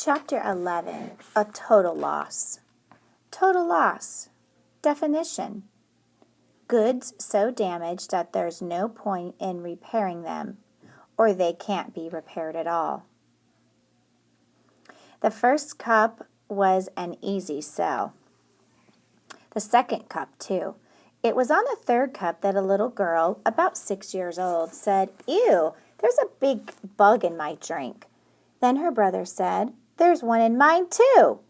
Chapter 11, A Total Loss. Total loss. Definition. Goods so damaged that there's no point in repairing them, or they can't be repaired at all. The first cup was an easy sell. The second cup, too. It was on the third cup that a little girl, about 6 years old, said, "Ew, there's a big bug in my drink." Then her brother said, "There's one in mine, too."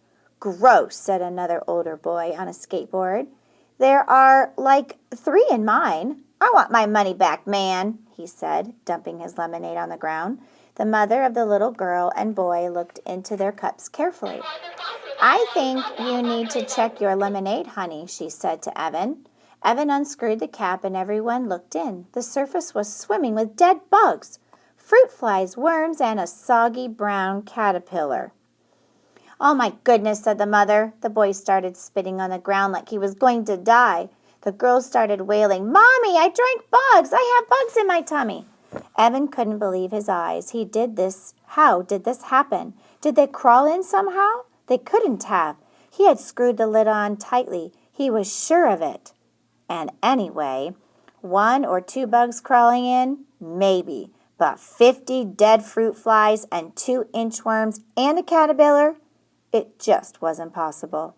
"Gross," said another older boy on a skateboard. "There are like 3 in mine. I want my money back, man," he said, dumping his lemonade on the ground. The mother of the little girl and boy looked into their cups carefully. "I think you need to check your lemonade, honey," she said to Evan. Evan unscrewed the cap and everyone looked in. The surface was swimming with dead bugs, fruit flies, worms, and a soggy brown caterpillar. "Oh, my goodness," said the mother. The boy started spitting on the ground like he was going to die. The girls started wailing, "Mommy, I drank bugs. I have bugs in my tummy." Evan couldn't believe his eyes. How did this happen? Did they crawl in somehow? They couldn't have. He had screwed the lid on tightly. He was sure of it. And anyway, 1 or 2 bugs crawling in? Maybe. But 50 dead fruit flies and 2 inchworms and a caterpillar? It just wasn't possible.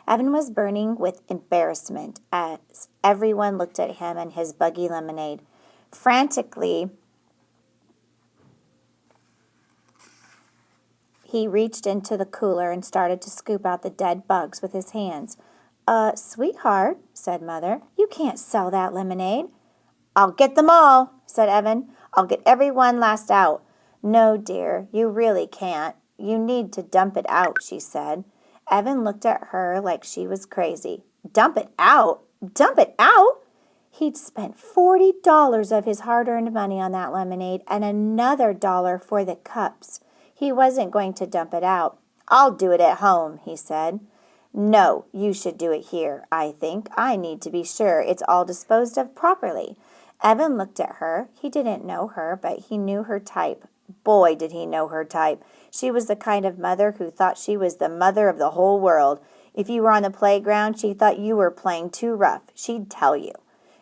Evan was burning with embarrassment as everyone looked at him and his buggy lemonade. Frantically, he reached into the cooler and started to scoop out the dead bugs with his hands. Sweetheart," said Mother, "you can't sell that lemonade." "I'll get them all," said Evan. "I'll get every one last out." "No, dear, you really can't. You need to dump it out," she said. Evan looked at her like she was crazy. Dump it out? Dump it out? He'd spent $40 of his hard-earned money on that lemonade and another $1 for the cups. He wasn't going to dump it out. "I'll do it at home," he said. "No, you should do it here, I think. I need to be sure it's all disposed of properly." Evan looked at her. He didn't know her, but he knew her type. Boy, did he know her type. She was the kind of mother who thought she was the mother of the whole world. If you were on the playground, she thought you were playing too rough. She'd tell you.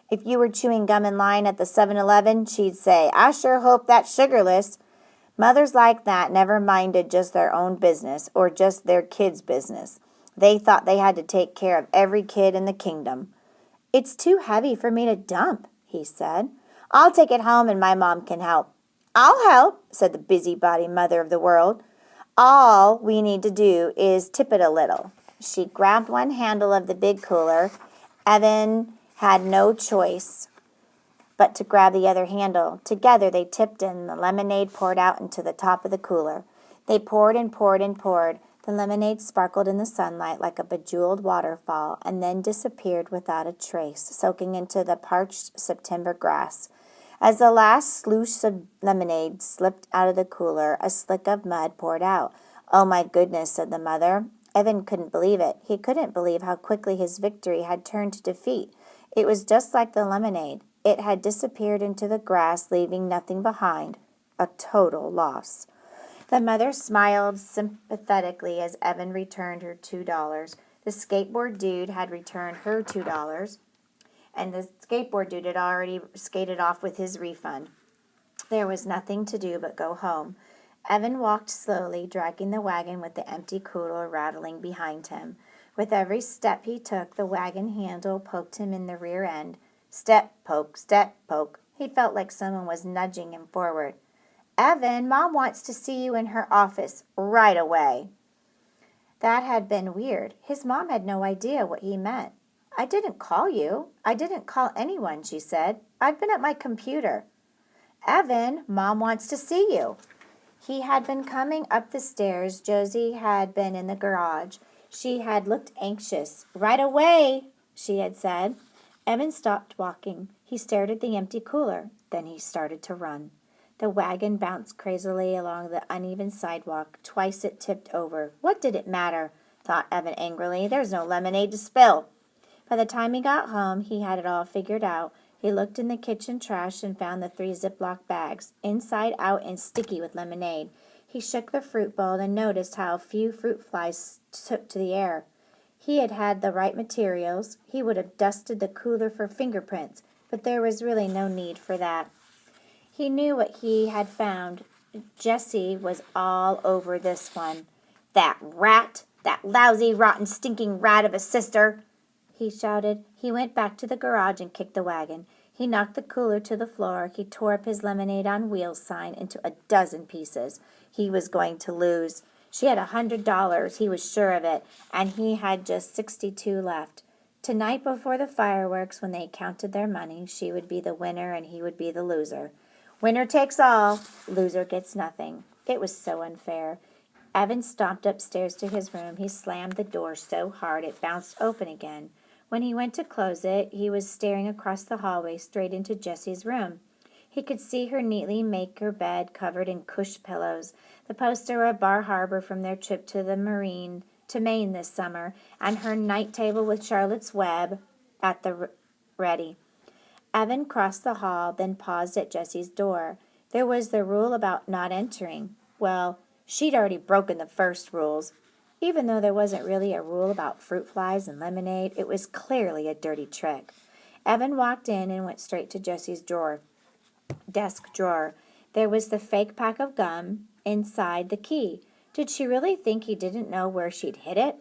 If you were chewing gum in line at the 7-Eleven, she'd say, "I sure hope that's sugarless." Mothers like that never minded just their own business or just their kids' business. They thought they had to take care of every kid in the kingdom. "It's too heavy for me to dump," he said. "I'll take it home and my mom can help." "I'll help," said the busybody mother of the world. "All we need to do is tip it a little." She grabbed one handle of the big cooler. Evan had no choice but to grab the other handle. Together they tipped in. The lemonade poured out into the top of the cooler. They poured and poured and poured. The lemonade sparkled in the sunlight like a bejeweled waterfall and then disappeared without a trace, soaking into the parched September grass. As the last sluice of lemonade slipped out of the cooler, a slick of mud poured out. "Oh, my goodness," said the mother. Evan couldn't believe it. He couldn't believe how quickly his victory had turned to defeat. It was just like the lemonade. It had disappeared into the grass, leaving nothing behind. A total loss. The mother smiled sympathetically as Evan returned her $2. The skateboard dude had returned her $2, and the skateboard dude had already skated off with his refund. There was nothing to do but go home. Evan walked slowly, dragging the wagon with the empty cooler rattling behind him. With every step he took, the wagon handle poked him in the rear end. Step, poke, step, poke. He felt like someone was nudging him forward. "Evan, Mom wants to see you in her office right away." That had been weird. His mom had no idea what he meant. "I didn't call you. I didn't call anyone," she said. "I've been at my computer." "Evan, Mom wants to see you." He had been coming up the stairs. Josie had been in the garage. She had looked anxious. "Right away," she had said. Evan stopped walking. He stared at the empty cooler. Then he started to run. The wagon bounced crazily along the uneven sidewalk. Twice it tipped over. What did it matter? Thought Evan angrily. There's no lemonade to spill. By the time he got home, he had it all figured out. He looked in the kitchen trash and found the 3 Ziploc bags, inside out and sticky with lemonade. He shook the fruit bowl and noticed how few fruit flies took to the air. He had had the right materials. He would have dusted the cooler for fingerprints, but there was really no need for that. He knew what he had found. Jessie was all over this one. "That rat! That lousy, rotten, stinking rat of a sister!" he shouted. He went back to the garage and kicked the wagon. He knocked the cooler to the floor. He tore up his lemonade on wheels sign into a dozen pieces. He was going to lose. She had $100, he was sure of it, and he had just 62 left. Tonight before the fireworks, when they counted their money, she would be the winner and he would be the loser. Winner takes all, loser gets nothing. It was so unfair. Evan stomped upstairs to his room. He slammed the door so hard it bounced open again. When he went to close it, he was staring across the hallway straight into Jessie's room. He could see her neatly make her bed covered in cush pillows, the poster of Bar Harbor from their trip to Maine this summer, and her night table with Charlotte's Web at the ready. Evan crossed the hall, then paused at Jessie's door. There was the rule about not entering. Well, she'd already broken the first rules. Even though there wasn't really a rule about fruit flies and lemonade, it was clearly a dirty trick. Evan walked in and went straight to Jessie's desk drawer. There was the fake pack of gum inside the key. Did she really think he didn't know where she'd hid it?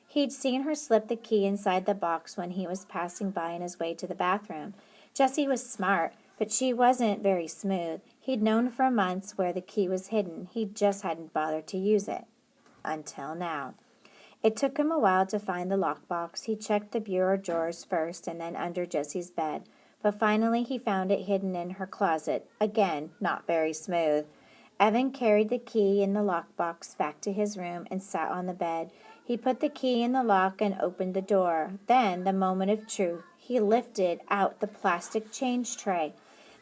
He'd seen her slip the key inside the box when he was passing by on his way to the bathroom. Jessie was smart, but she wasn't very smooth. He'd known for months where the key was hidden. He just hadn't bothered to use it. Until now. It took him a while to find the lockbox. He checked the bureau drawers first and then under Jessie's bed. But finally he found it hidden in her closet. Again, not very smooth. Evan carried the key in the lockbox back to his room and sat on the bed. He put the key in the lock and opened the door. Then, the moment of truth, he lifted out the plastic change tray.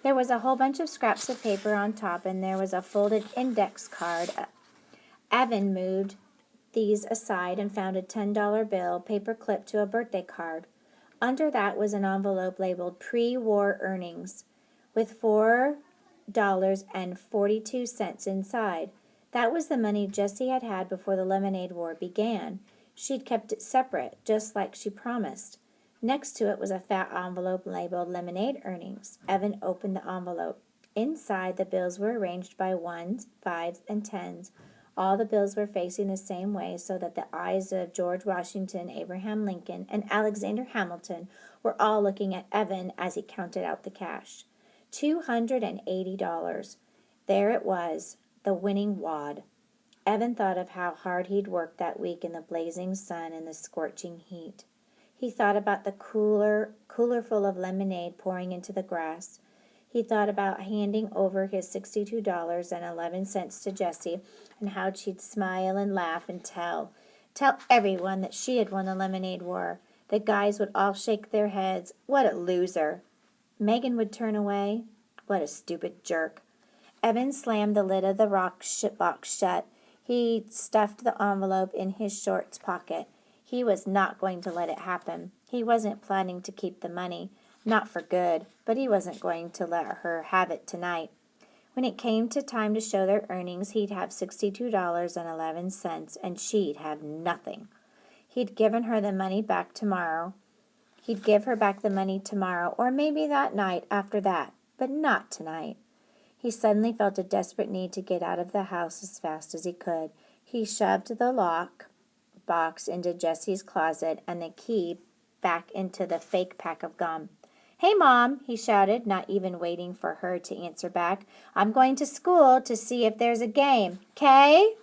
There was a whole bunch of scraps of paper on top, and there was a folded index card. Evan moved these aside and found a $10 bill paper clipped to a birthday card. Under that was an envelope labeled pre-war earnings with $4.42 inside. That was the money Jessie had had before the lemonade war began. She'd kept it separate, just like she promised. Next to it was a fat envelope labeled lemonade earnings. Evan opened the envelope. Inside, the bills were arranged by ones, fives, and tens. All the bills were facing the same way so that the eyes of George Washington, Abraham Lincoln, and Alexander Hamilton were all looking at Evan as he counted out the cash. $280. There it was, the winning wad. Evan thought of how hard he'd worked that week in the blazing sun and the scorching heat. He thought about the cooler full of lemonade pouring into the grass. He thought about handing over his $62.11 to Jessie and how she'd smile and laugh and tell everyone that she had won the lemonade war. The guys would all shake their heads. What a loser. Megan would turn away. What a stupid jerk. Evan slammed the lid of the box shut. He stuffed the envelope in his shorts pocket. He was not going to let it happen. He wasn't planning to keep the money. Not for good, but he wasn't going to let her have it tonight. When it came to time to show their earnings, he'd have $62.11, and she'd have nothing. He'd given her the money back tomorrow. He'd give her back the money tomorrow, or maybe that night after that, but not tonight. He suddenly felt a desperate need to get out of the house as fast as he could. He shoved the lock box into Jessie's closet and the key back into the fake pack of gum. "Hey, Mom," he shouted, not even waiting for her to answer back. "I'm going to school to see if there's a game. 'Kay?"